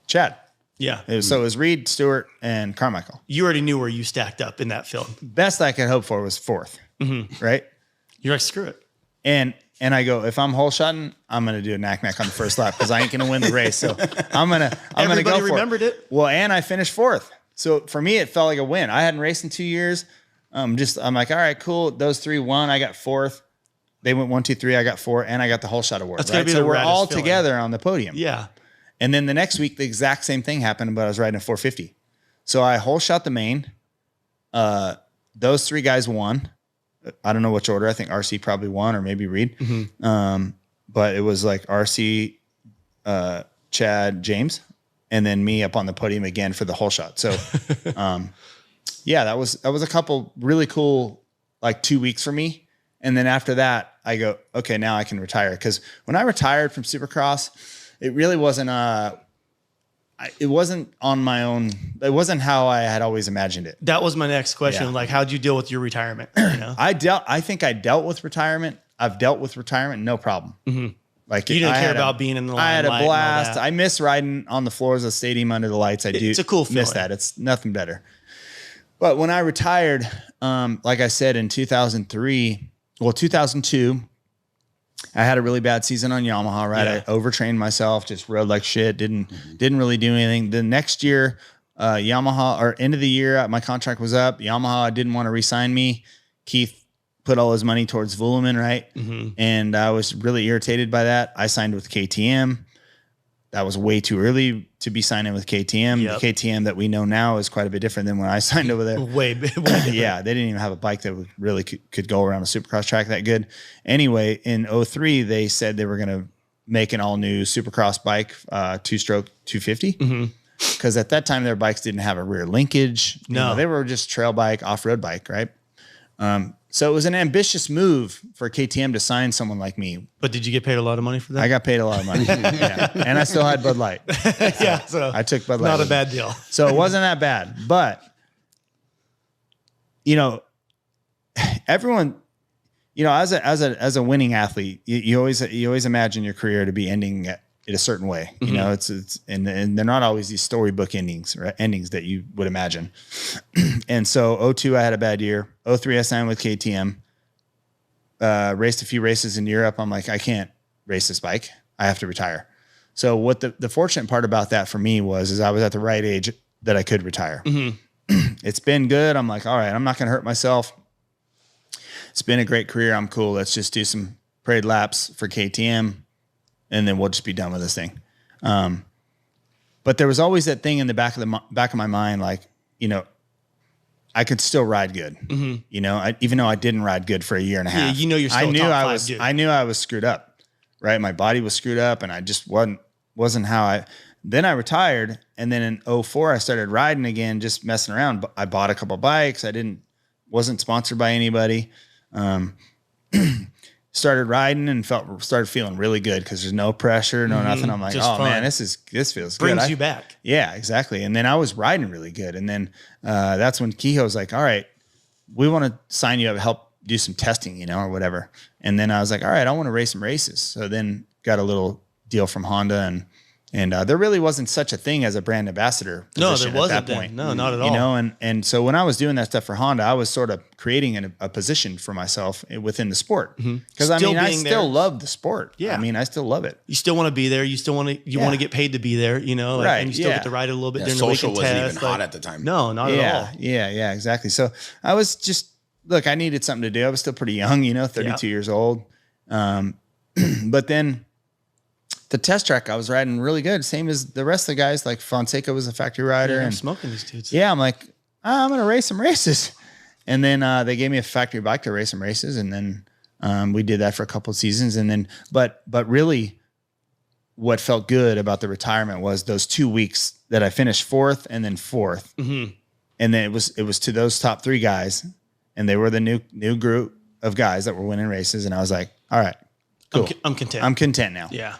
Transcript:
Chad. Yeah. So it was Reed, Stewart, and Carmichael. You already knew where you stacked up in that field. Best I could hope for was 4th, right? You're like, screw it. And I go, if I'm hole shotting, I'm gonna do a knack on the first lap because I ain't gonna win the race. So I'm gonna go for Everybody remembered it. Well, and I finished 4th. So for me, it felt like a win. I hadn't raced in 2 years. I'm like, all right, cool. Those 3 won. I got 4th. They went 1, 2, 3. I got 4, and I got the whole shot award. That's gonna be so the we're all feeling. together on the podium. Yeah. And then the next week, the exact same thing happened, but I was riding a 450. So I whole shot the main. Those 3 guys won. I don't know which order. I think RC probably won, or maybe Reed. But it was like RC, Chad, James, and then me up on the podium again for the whole shot. So, yeah, that was a couple really cool, like 2 weeks for me. And then after that, I go, okay, now I can retire. Because when I retired from Supercross, it really wasn't it wasn't on my own. It wasn't how I had always imagined it. That was my next question. Yeah. Like, how'd you deal with your retirement? You know? I think I dealt with retirement. I've dealt with retirement, no problem. Like you didn't care about being in the limelight. I had a blast. I miss riding on the floors of the stadium under the lights. It's a cool feeling. Miss that. It's nothing better. But when I retired, like I said, in 2002, I had a really bad season on Yamaha, right? Yeah. I overtrained myself, just rode like shit, didn't really do anything. The next year, Yamaha, or end of the year, my contract was up. Yamaha didn't want to re-sign me. Keith put all his money towards Vuillemin, right? And I was really irritated by that. I signed with KTM. That was way too early to be signing with KTM. Yep. The KTM that we know now is quite a bit different than when I signed over there. Way different. Yeah, they didn't even have a bike that really could go around a Supercross track that good. Anyway, in 2003, they said they were going to make an all-new Supercross bike, 2-stroke 250. Because at that time, their bikes didn't have a rear linkage. No. They were just trail bike, off-road bike, right? So it was an ambitious move for KTM to sign someone like me. But did you get paid a lot of money for that? I got paid a lot of money. Yeah. And I still had Bud Light. Yeah, so I took Bud Light. not a bad deal. So it wasn't that bad. But, you know, everyone, you know, as a winning athlete, you always imagine your career to be ending in a certain way. You know, and they're not always these storybook endings, right? Endings that you would imagine. And so 2002, I had a bad year. 2003, I signed with KTM. Raced a few races in Europe. I'm like, I can't race this bike. I have to retire. So what the fortunate part about that for me is I was at the right age that I could retire. It's been good. I'm like, all right, I'm not going to hurt myself. It's been a great career. I'm cool. Let's just do some parade laps for KTM, and then we'll just be done with this thing. But there was always that thing in the back of my mind, like, you know, I could still ride good. You know, even though I didn't ride good for a year and a half. Yeah, you know, you're still I knew I was screwed up, right? My body was screwed up, and I just wasn't how I. Then I retired, and then in 2004 I started riding again, just messing around. I bought a couple bikes. Wasn't sponsored by anybody. Started riding and started feeling really good because there's no pressure, no nothing. I'm like, Just fun. Man, this feels Brings good. you back. Yeah, exactly. And then I was riding really good. And then that's when Kehoe's like, all right, we want to sign you up to help do some testing, you know, or whatever. And then I was like, all right, I want to race some races. So then got a little deal from Honda, and there really wasn't such a thing as a brand ambassador. No, there wasn't at that point. No, not at all. You know, and so when I was doing that stuff for Honda, I was sort of creating a position for myself within the sport. Because I still love the sport. Yeah. I mean, I still love it. You still want to be there. You still want to want to get paid to be there, you know, Right, and you still get to ride it a little bit during the social weekend wasn't test. even hot at the time. No, not at all. Yeah, exactly. So I was just, look, I needed something to do. I was still pretty young, you know, 32 years old. But then the test track, I was riding really good. Same as the rest of the guys. Like Fonseca was a factory rider. Yeah, I'm and smoking these dudes. yeah, I'm like, I'm going to race some races. And then they gave me a factory bike to race some races. And then we did that for a couple of seasons. And then, but really what felt good about the retirement was those 2 weeks that I finished 4th and then 4th. And then it was to those top 3 guys. And they were the new group of guys that were winning races. And I was like, all right, cool. I'm content. I'm content now. Yeah.